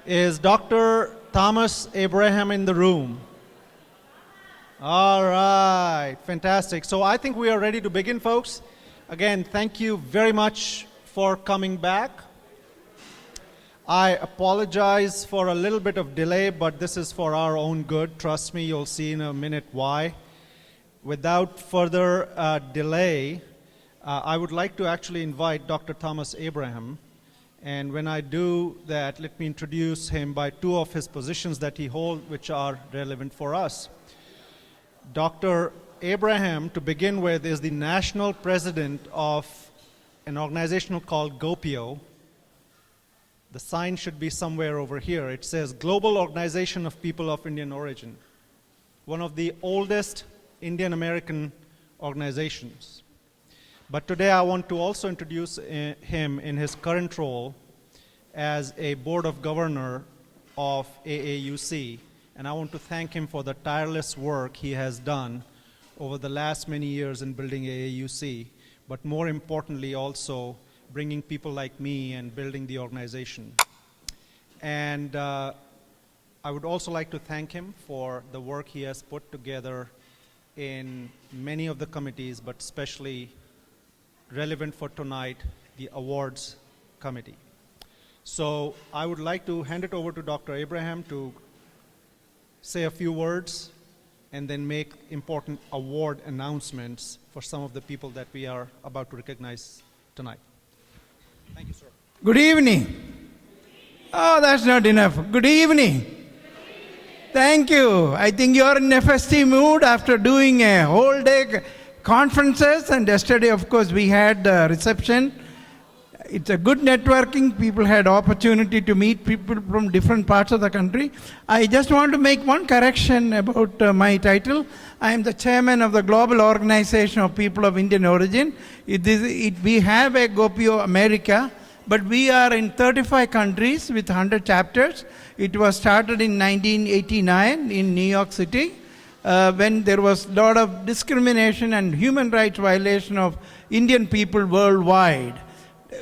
Is Dr. Thomas Abraham in the room? All right, fantastic. So I think we are ready to begin, folks. Again, thank you very much for coming back. I apologize for a little bit of delay, but this is for our own good. Trust me, you'll see in a minute why. Without further delay, I would like to actually invite Dr. Thomas Abraham. And when I do that, let me introduce him by two of his positions that he holds, which are relevant for us. Dr. Abraham, to begin with, is the national president of an organization called GOPIO. The sign should be somewhere over here. It says Global Organization of People of Indian Origin, one of the oldest Indian American organizations. But today I want to also introduce him in his current role as a board of governor of AAUC. And I want to thank him for the tireless work he has done over the last many years in building AAUC, but more importantly also bringing people like me and building the organization. And I would also like to thank him for the work he has put together in many of the committees, but especially relevant for tonight, the awards committee. So I would like to hand it over to Dr. Abraham to say a few words and then make important award announcements for some of the people that we are about to recognize tonight. Thank you, sir. Good evening. Oh, that's not enough. Good evening. Thank you. I think you're in a festive mood after doing a whole day conferences, and yesterday, of course, we had the reception. It's a good networking. People had opportunity to meet people from different parts of the country. I just want to make one correction about my title. I am the chairman of the Global Organization of People of Indian Origin. We have a GOPIO America, but we are in 35 countries with 100 chapters. It was started in 1989 in New York City. When there was a lot of discrimination and human rights violation of Indian people worldwide.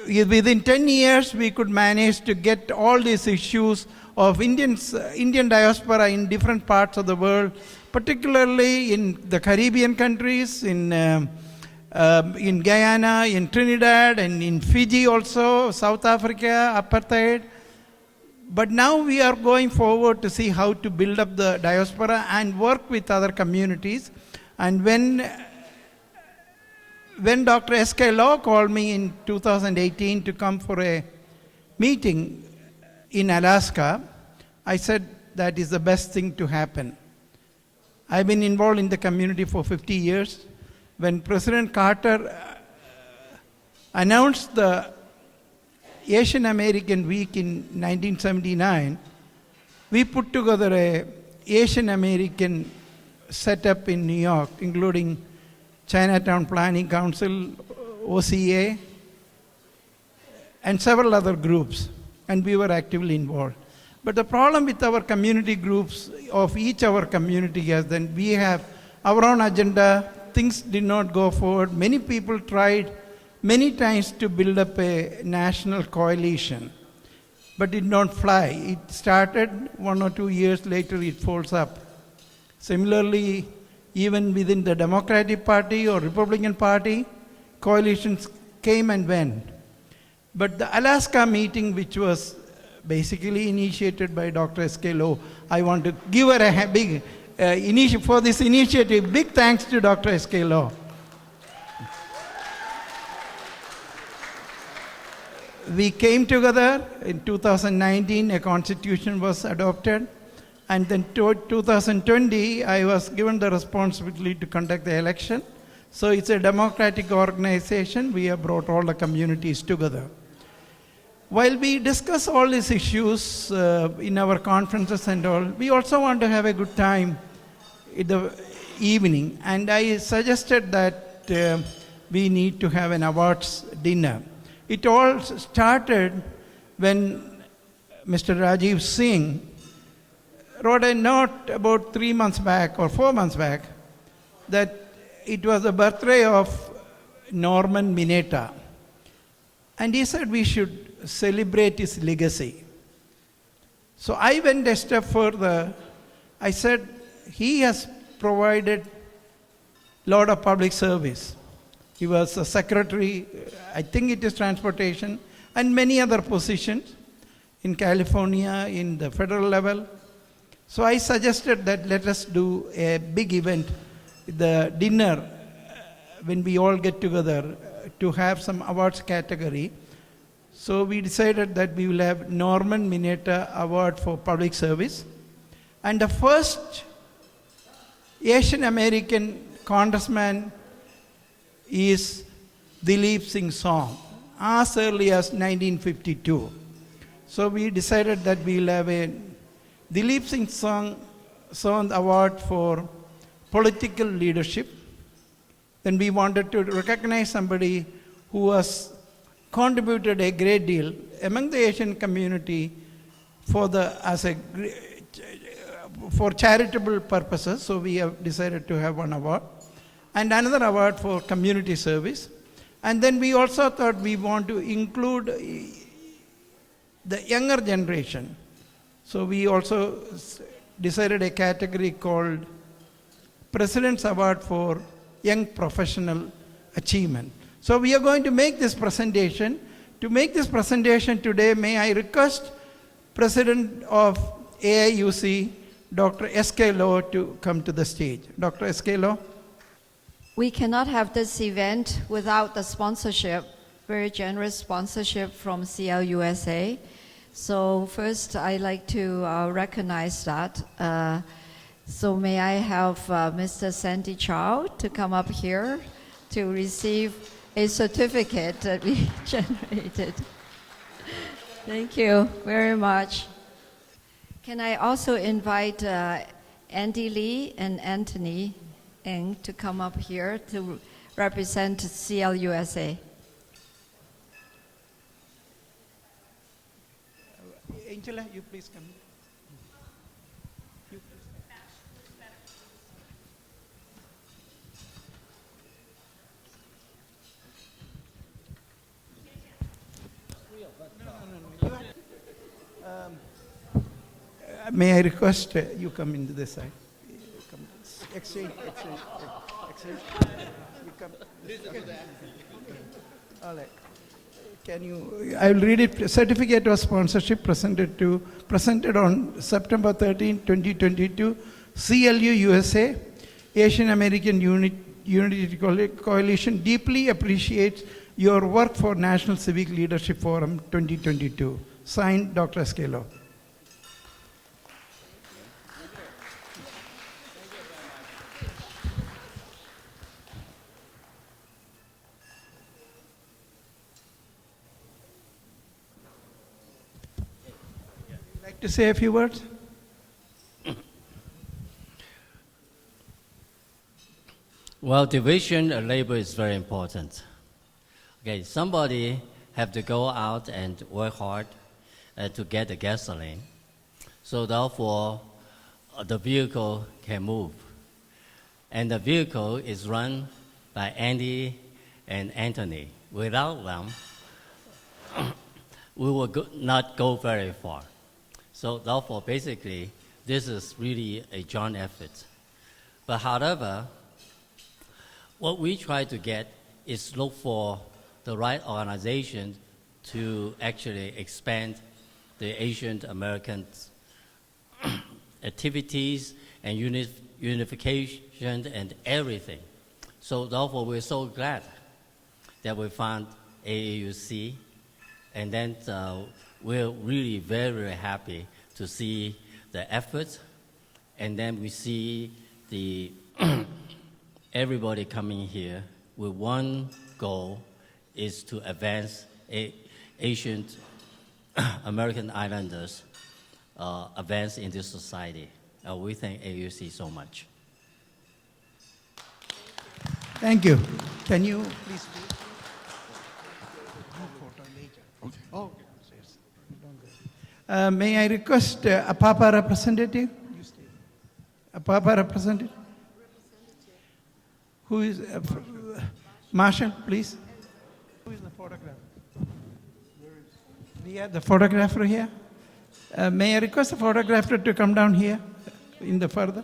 Within 10 years, we could manage to get all these issues of Indian diaspora in different parts of the world, particularly in the Caribbean countries, in Guyana, in Trinidad, and in Fiji also, South Africa, apartheid. But now we are going forward to see how to build up the diaspora and work with other communities. And when Dr. S.K. Law called me in 2018 to come for a meeting in Alaska, I said that is the best thing to happen. I've been involved in the community for 50 years. When President Carter announced the Asian American Week in 1979, we put together an Asian American setup in New York, including Chinatown Planning Council, OCA, and several other groups, and we were actively involved. But the problem with our community groups of each our community is that we have our own agenda, things did not go forward. Many people tried many times to build up a national coalition, but did not fly. It started 1 or 2 years later, it folds up. Similarly, even within the Democratic Party or Republican Party, coalitions came and went. But the Alaska meeting, which was basically initiated by Dr. S.K. Low, I want to give her a big, for this initiative, big thanks to Dr. S.K. Low. We came together in 2019, a constitution was adopted, and then 2020, I was given the responsibility to conduct the election. So it's a democratic organization. We have brought all the communities together. While we discuss all these issues in our conferences and all, we also want to have a good time in the evening. And I suggested that we need to have an awards dinner. It all started when Mr. Rajiv Singh wrote a note about 3 months back or 4 months back that it was the birthday of Norman Mineta. And he said we should celebrate his legacy. So I went a step further. I said, he has provided lot of public service. He was a secretary, I think it is transportation, and many other positions in California, in the federal level. So I suggested that let us do a big event, the dinner, when we all get together, to have some awards category. So we decided that we will have Norman Mineta Award for Public Service. And the first Asian American congressman is Dilip Singh Song, as early as 1952. So we decided that we will have a Dilip Singh Song Award for political leadership. Then we wanted to recognize somebody who has contributed a great deal among the Asian community for charitable purposes. So we have decided to have one award and another award for community service. And then we also thought we want to include the younger generation. So we also decided a category called President's Award for Young Professional Achievement. So we are going to make this presentation. To make this presentation today, may I request President of AIUC, Dr. S.K. Low, to come to the stage. Dr. S.K. Low. We cannot have this event without the sponsorship, very generous sponsorship from CLUSA. So first, I'd like to recognize that. So may I have Mr. Sandy Chow to come up here to receive a certificate that we generated. Thank you very much. Can I also invite Andy Lee and Anthony Ng to come up here to represent CLUSA? Angela, you please come. May I request you come into this side? Come. Exchange. You come. All right. Can you? I will read it. Certificate of sponsorship presented on September 13, 2022. CLU USA, Asian American Unity Coalition deeply appreciates your work for National Civic Leadership Forum 2022. Signed, Dr. Scalo. Like to say a few words? Well, division of labor is very important. Okay, somebody have to go out and work hard to get the gasoline. So therefore, the vehicle can move. And the vehicle is run by Andy and Anthony. Without them, we will not go very far. So therefore, basically, this is really a joint effort. But however, what we try to get is look for the right organization to actually expand the Asian American activities and unification and everything. So therefore, we're so glad that we found AAUC, and then we're really very, very happy to see the efforts, and then we see the everybody coming here with one goal is to advance Asian American Islanders advance in this society. We thank AUC so much. Thank you. Can you please speak? Okay. Oh, yes. May I request a Papa representative? You stay. A Papa representative? Who is Marshall, please? Who is the photographer? We have the photographer here. May I request the photographer to come down here in the further?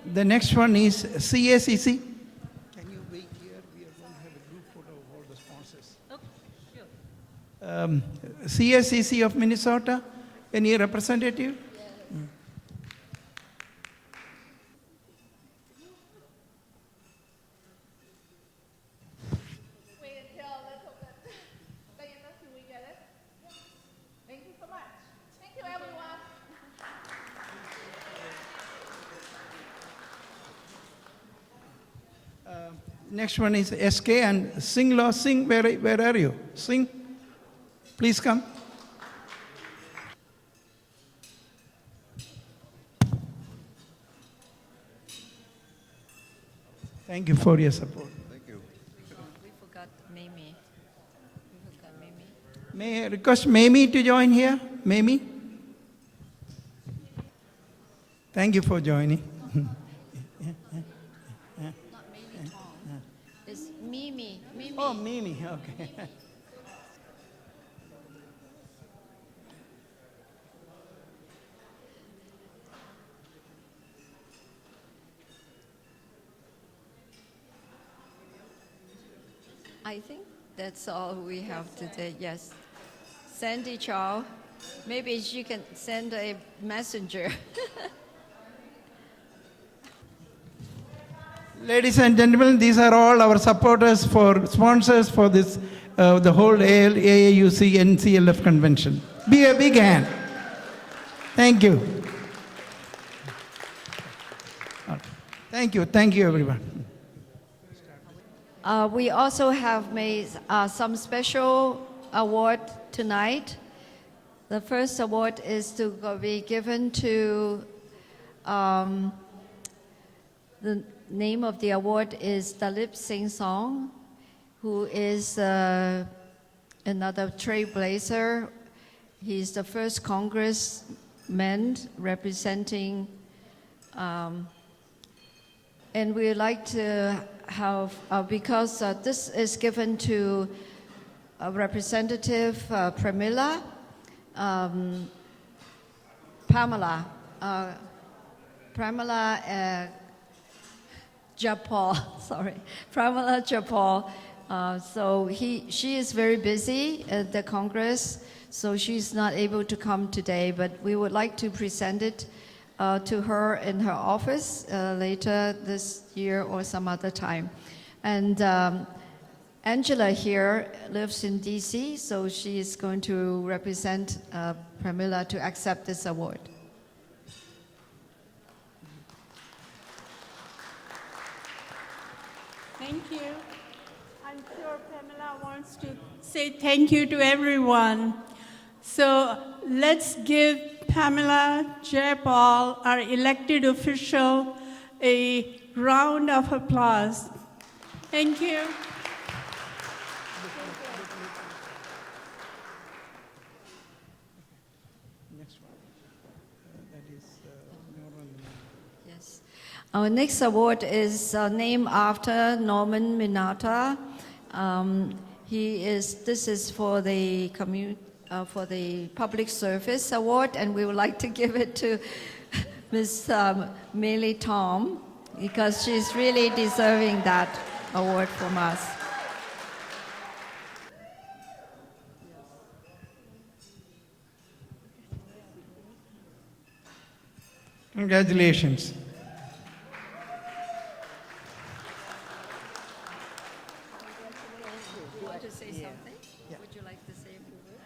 The next one is CACC. Can you wait here? We are going to have a group photo of all the sponsors. Okay, sure. CACC of Minnesota, any representative? Mm. Wait until a little bit. Diana, can we get it? Thank you so much. Thank you, everyone. Next one is SK and Singh Law. Singh, where are you? Singh, please come. Thank you for your support. We forgot Mimi. May I request Mamie to join here? Mamie? Thank you for joining. Not Mimi Tong. It's Mimi. Mimi. Oh, Mimi, okay. I think that's all we have today. Yes. Sandy Chow. Maybe she can send a messenger. Ladies and gentlemen, these are all our supporters for sponsors for this, the whole AAUC NCLF convention. Be a big hand. Thank you. Thank you everyone. We also have made some special award tonight. The first award is to be given to, the name of the award is Dalip Singh Song, who is another trailblazer. He's the first congressman representing, and we would like to have, because this is given to Representative Pramila Japal, sorry, Pramila Japal. So she is very busy at the Congress, so she's not able to come today, but we would like to present it to her in her office later this year or some other time. And Angela here lives in DC, so she is going to represent Pramila to accept this award. Thank you. I'm sure Pamela wants to say thank you to everyone. So let's give Pamela Jayapal, our elected official, a round of applause. Thank you. Next one. That is Norman. Yes. Our next award is named after Norman Mineta. This is for the Public Service Award, and we would like to give it to Ms. Millie Tom, because she's really deserving that award from us. Congratulations. You want to say something? Would you like to say a few words?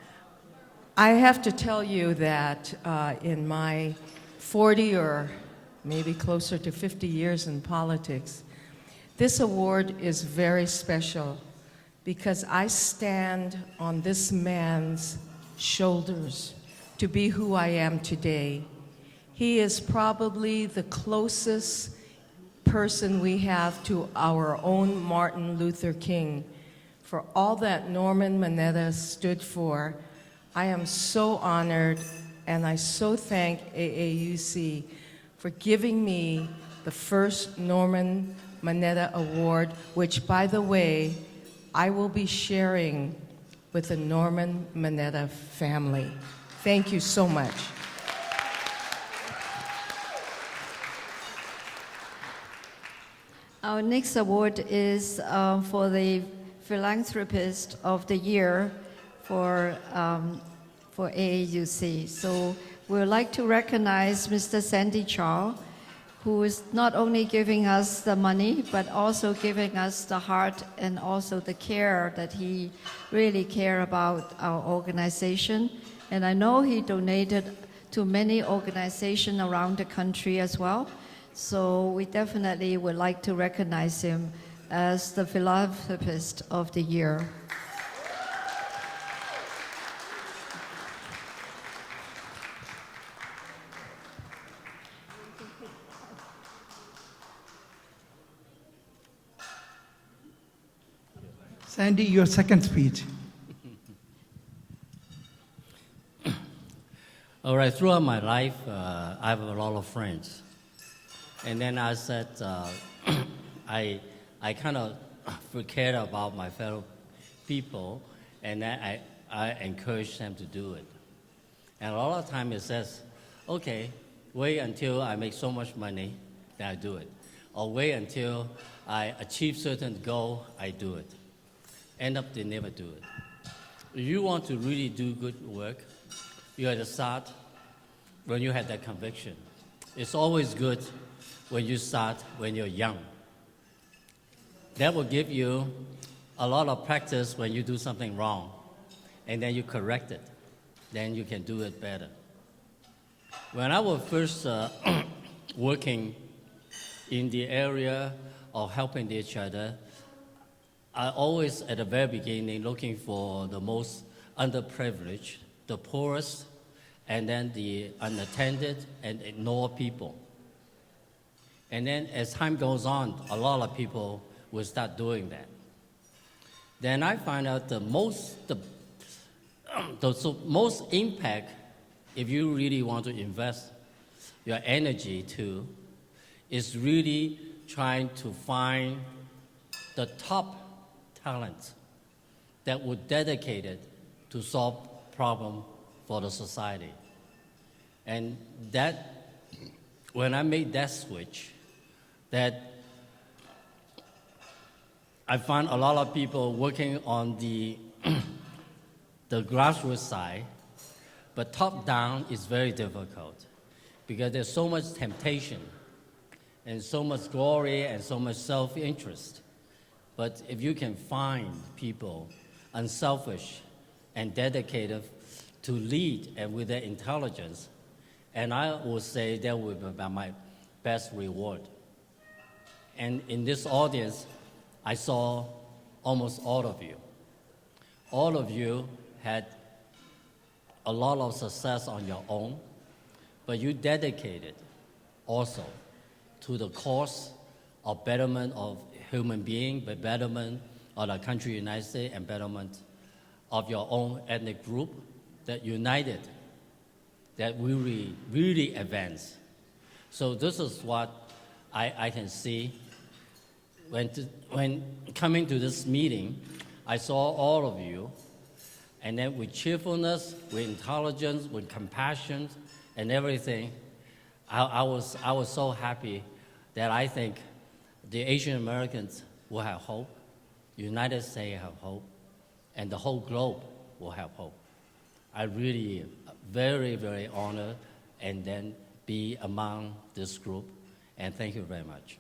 I have to tell you that in my 40 or maybe closer to 50 years in politics, this award is very special because I stand on this man's shoulders to be who I am today. He is probably the closest person we have to our own Martin Luther King. For all that Norman Mineta stood for, I am so honored, and I so thank AAUC for giving me the first Norman Mineta Award, which, by the way, I will be sharing with the Norman Mineta family. Thank you so much. Our next award is for the Philanthropist of the Year for AAUC. So we would like to recognize Mr. Sandy Chow, who is not only giving us the money, but also giving us the heart and also the care that he really cares about our organization. And I know he donated to many organizations around the country as well. So we definitely would like to recognize him as the Philanthropist of the Year. Sandy, your second speech. All right, throughout my life, I have a lot of friends. And then I said, I kind of forget about my fellow people, and then I encourage them to do it. And a lot of time it says, okay, wait until I make so much money, then I do it. Or wait until I achieve certain goal, I do it. End up, they never do it. If you want to really do good work, you have to start when you have that conviction. It's always good when you start when you're young. That will give you a lot of practice when you do something wrong, and then you correct it. Then you can do it better. When I was first working in the area of helping each other, I always, at the very beginning, looking for the most underprivileged, the poorest, and then the unattended and ignored people. And then as time goes on, a lot of people will start doing that. Then I find out the most impact, if you really want to invest your energy to, is really trying to find the top talent that would dedicate it to solve problem for the society. And that, when I made that switch, that I found a lot of people working on the grassroots side, but top down is very difficult because there's so much temptation and so much glory and so much self-interest. But if you can find people unselfish and dedicated to lead and with their intelligence, and I would say that would be my best reward. And in this audience, I saw almost all of you. All of you had a lot of success on your own, but you dedicated also to the cause of betterment of human being, but betterment of the country, United States, and betterment of your own ethnic group that united, that we really advance. So this is what I can see. When coming to this meeting, I saw all of you, and then with cheerfulness, with intelligence, with compassion, and everything, I was so happy that I think the Asian Americans will have hope, United States have hope, and the whole globe will have hope. I really very, very honored and then be among this group, and thank you very much.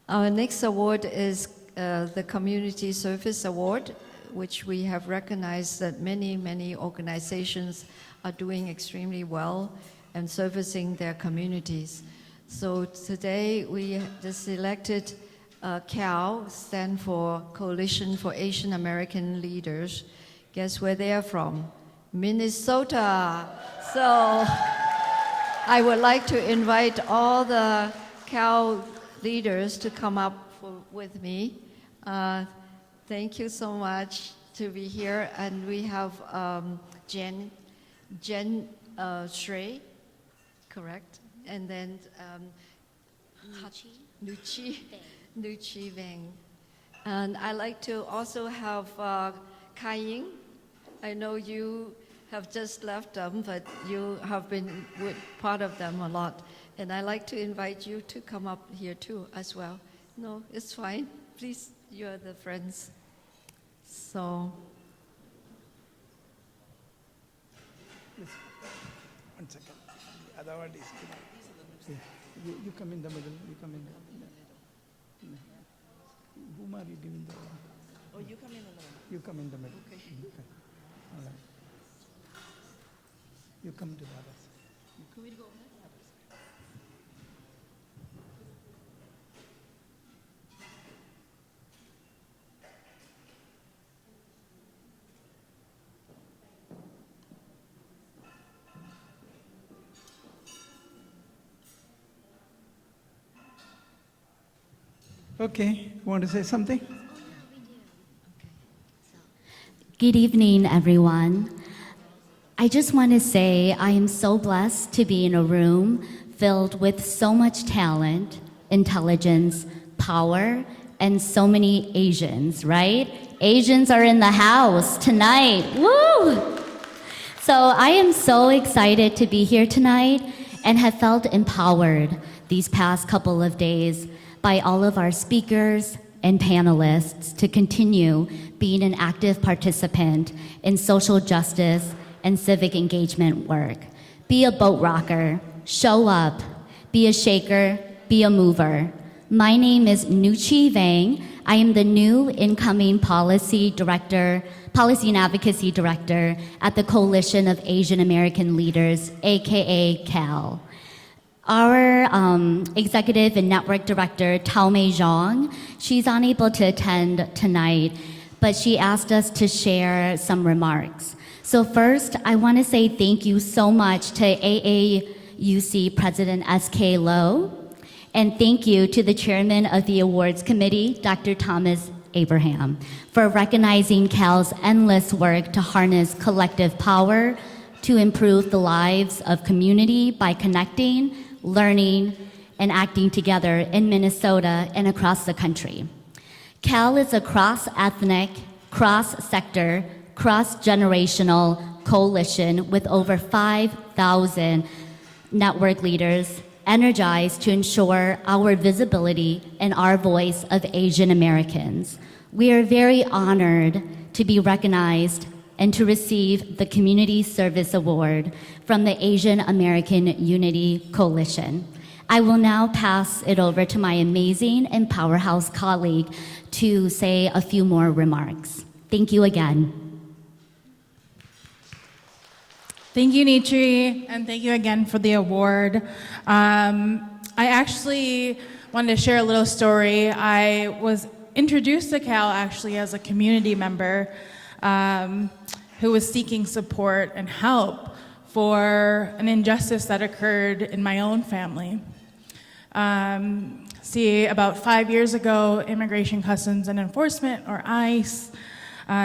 Our next award is the Community Service Award, which we have recognized that many organizations are doing extremely well and servicing their communities. So today we just selected CAL, stand for Coalition for Asian American Leaders. Guess where they are from? Minnesota. So I would like to invite all the CAL leaders to come up with me. Thank you so much to be here. And we have Jen Shrey, correct? And then Nuchi Veng. And I like to also have Kai Ying. I know you have just left them, but you have been with part of them a lot. And I like to invite you to come up here too as well. No, it's fine. Please, you are the friends. So. One second. The other one is. You come in the middle. You come in the middle. Whom are you giving the? Oh, you come in the middle. You come in the middle. Okay. All right. You come to the others. Can we go ahead? Okay. Want to say something? Good evening, everyone. I just want to say I am so blessed to be in a room filled with so much talent, intelligence, power, and so many Asians, right? Asians are in the house tonight. Woo! So I am so excited to be here tonight and have felt empowered these past couple of days by all of our speakers and panelists to continue being an active participant in social justice and civic engagement work. Be a boat rocker, show up, be a shaker, be a mover. My name is Nuchi Vang. I am the new incoming policy and advocacy director at the Coalition of Asian American Leaders, AKA CAL. Our executive and network director, Tao Mei Zhang, she's unable to attend tonight, but she asked us to share some remarks. So first, I want to say thank you so much to AAUC President S.K. Low, and thank you to the chairman of the awards committee, Dr. Thomas Abraham, for recognizing CAL's endless work to harness collective power to improve the lives of community by connecting, learning, and acting together in Minnesota and across the country. CAL is a cross-ethnic, cross-sector, cross-generational coalition with over 5,000 network leaders energized to ensure our visibility and our voice of Asian Americans. We are very honored to be recognized and to receive the Community Service Award from the Asian American Unity Coalition. I will now pass it over to my amazing and powerhouse colleague to say a few more remarks. Thank you again. Thank you, Nietzsche, and thank you again for the award. I actually wanted to share a little story. I was introduced to CAL actually as a community member who was seeking support and help for an injustice that occurred in my own family. About 5 years ago, Immigration, Customs, and Enforcement, or ICE,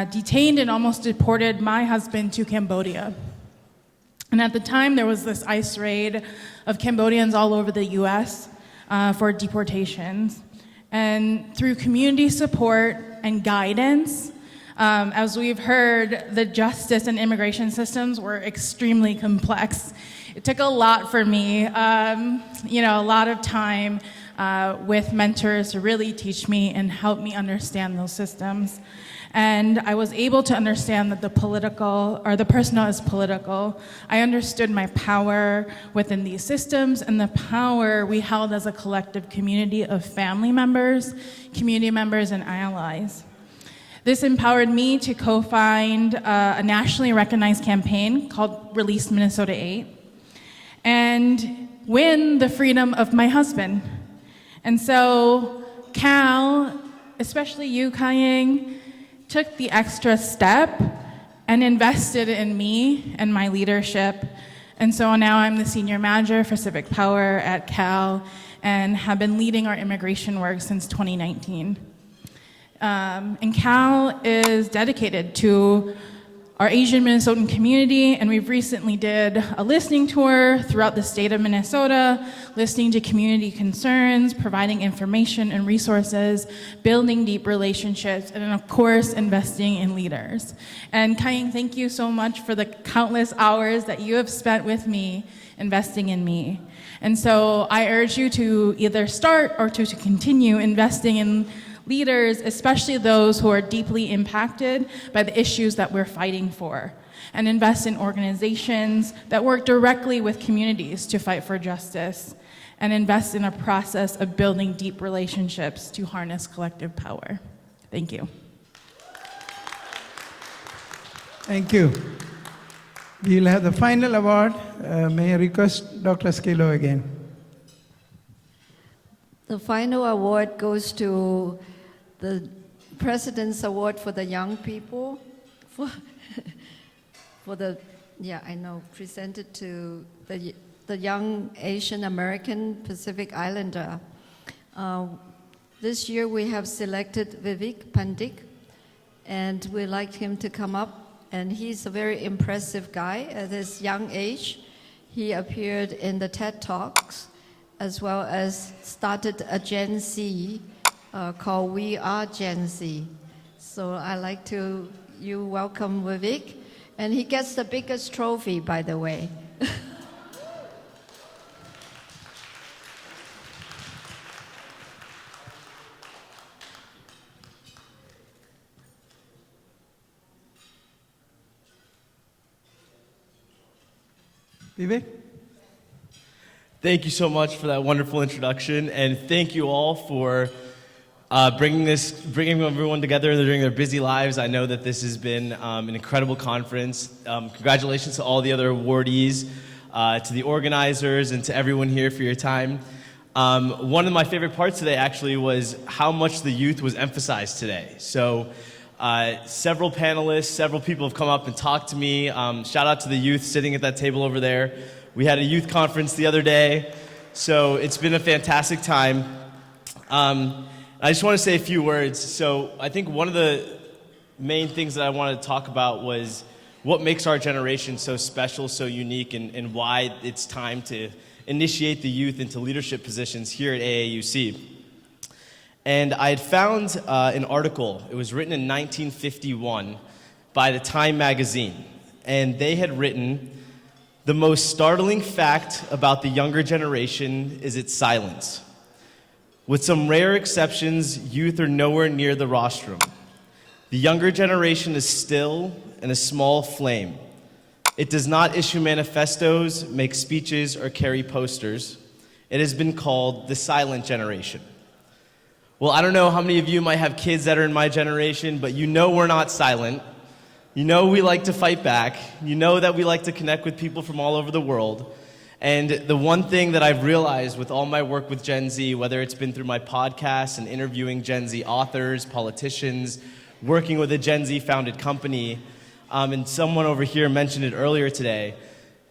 detained and almost deported my husband to Cambodia. And at the time, there was this ICE raid of Cambodians all over the US for deportations. And through community support and guidance, as we've heard, the justice and immigration systems were extremely complex. It took a lot for me, a lot of time with mentors to really teach me and help me understand those systems. And I was able to understand that the personal is political. I understood my power within these systems and the power we held as a collective community of family members, community members, and allies. This empowered me to co-found a nationally recognized campaign called Release Minnesota 8 and win the freedom of my husband. And so Cal, especially you, Kai-Ying, took the extra step and invested in me and my leadership. And so now I'm the senior manager for Civic Power at Cal, and have been leading our immigration work since 2019. And Cal is dedicated to our Asian Minnesotan community, and we've recently did a listening tour throughout the state of Minnesota, listening to community concerns, providing information and resources, building deep relationships, and of course, investing in leaders. And Kaiying, thank you so much for the countless hours that you have spent with me, investing in me. And so I urge you to either start or to continue investing in leaders, especially those who are deeply impacted by the issues that we're fighting for, and invest in organizations that work directly with communities to fight for justice, and invest in a process of building deep relationships to harness collective power. Thank you. Thank you. We'll have the final award. May I request Dr. Scalo again? The final award goes to the President's Award for the young people, for presented to the young Asian American Pacific Islander. This year we have selected Vivek Pandit, and we'd like him to come up. And he's a very impressive guy at his young age. He appeared in the TED Talks, as well as started a Gen Z called We Are Gen Z. So I'd like to welcome Vivek. And he gets the biggest trophy, by the way. Vivek? Thank you so much for that wonderful introduction, and thank you all for bringing everyone together during their busy lives. I know that this has been an incredible conference. Congratulations to all the other awardees, to the organizers, and to everyone here for your time. One of my favorite parts today actually was how much the youth was emphasized today. So several panelists, several people have come up and talked to me. Shout out to the youth sitting at that table over there. We had a youth conference the other day, so it's been a fantastic time. I just want to say a few words. So I think one of the main things that I wanted to talk about was what makes our generation so special, so unique, and why it's time to initiate the youth into leadership positions here at AAUC. And I had found an article. It was written in 1951 by the Time magazine, and they had written, "The most startling fact about the younger generation is its silence. With some rare exceptions, youth are nowhere near the rostrum. The younger generation is still and a small flame. It does not issue manifestos, make speeches, or carry posters. It has been called the silent generation." Well, I don't know how many of you might have kids that are in my generation, but you know we're not silent. You know we like to fight back. You know that we like to connect with people from all over the world. And the one thing that I've realized with all my work with Gen Z, whether it's been through my podcasts and interviewing Gen Z authors, politicians, working with a Gen Z founded company, and someone over here mentioned it earlier today,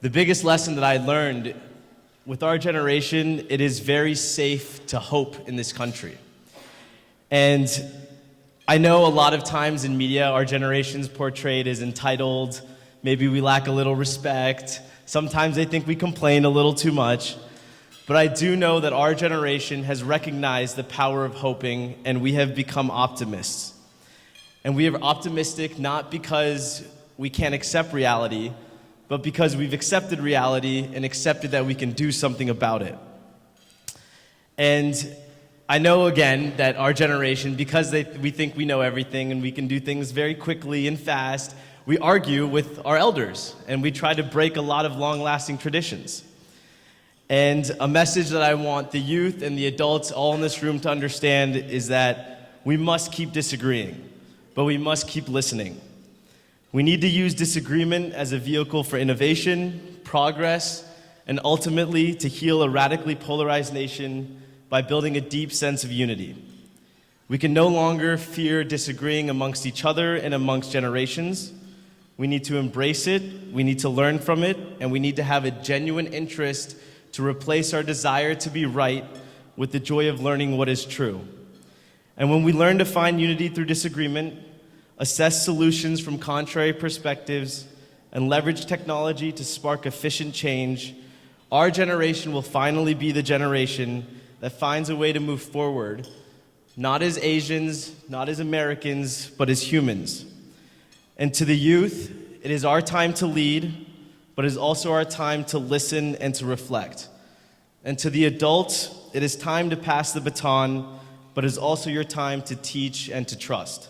the biggest lesson that I learned with our generation, it is very safe to hope in this country. And I know a lot of times in media, our generation's portrayed as entitled. Maybe we lack a little respect. Sometimes they think we complain a little too much. But I do know that our generation has recognized the power of hoping, and we have become optimists. And we are optimistic not because we can't accept reality, but because we've accepted reality and accepted that we can do something about it. And I know, again, that our generation, because we think we know everything and we can do things very quickly and fast, we argue with our elders, and we try to break a lot of long-lasting traditions. And a message that I want the youth and the adults all in this room to understand is that we must keep disagreeing, but we must keep listening. We need to use disagreement as a vehicle for innovation, progress, and ultimately to heal a radically polarized nation by building a deep sense of unity. We can no longer fear disagreeing amongst each other and amongst generations. We need to embrace it, we need to learn from it, and we need to have a genuine interest to replace our desire to be right with the joy of learning what is true. And when we learn to find unity through disagreement, assess solutions from contrary perspectives, and leverage technology to spark efficient change, our generation will finally be the generation that finds a way to move forward, not as Asians, not as Americans, but as humans. And to the youth, it is our time to lead, but it is also our time to listen and to reflect. And to the adults, it is time to pass the baton, but it is also your time to teach and to trust.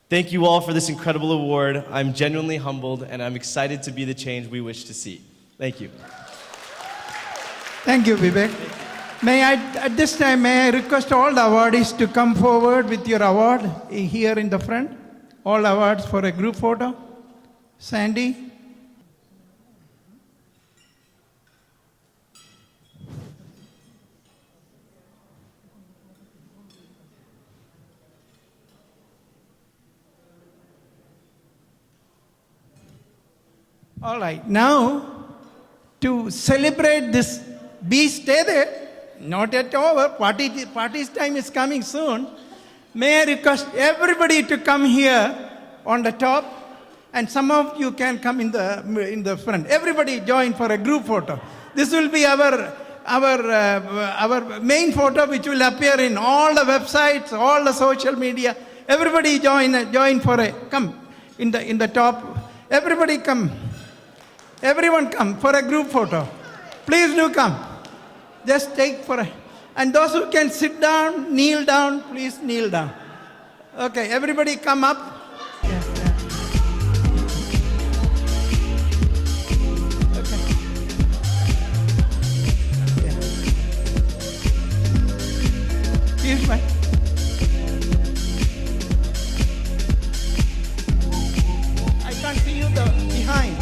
Thank you all for this incredible award. I'm genuinely humbled, and I'm excited to be the change we wish to see. Thank you. Thank you, Vivek. At this time, may I request all the awardees to come forward with your award here in the front? All awards for a group photo. Sandy? All right, now to celebrate this, stay there, not yet over, party's time is coming soon. May I request everybody to come here on the top, and some of you can come in the front. Everybody join for a group photo. This will be our main photo, which will appear in all the websites, all the social media. Everybody join for come in the top. Everybody come. Everyone come for a group photo. Please do come. Just take and those who can sit down, kneel down, please kneel down. Okay, everybody come up. Yeah. Okay. Yeah. Here's my. I can't see you behind.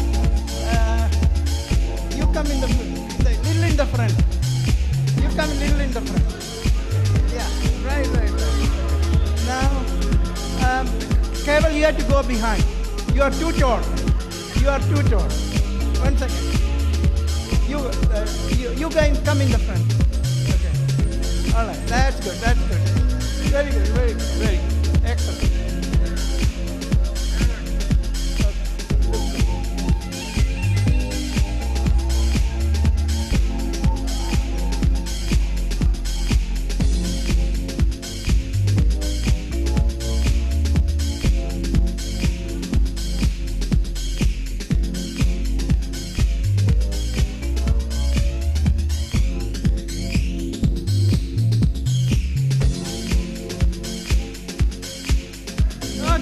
You come in little in the front. You come a little in the front. Yeah, right. Now, Keval, you have to go behind. You are too tall. One second. You guys come in the front. Okay. All right, that's good. Very good. Excellent.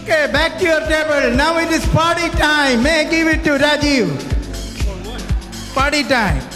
Okay, back to your table. Now it is party time. May I give it to Rajiv? Party time.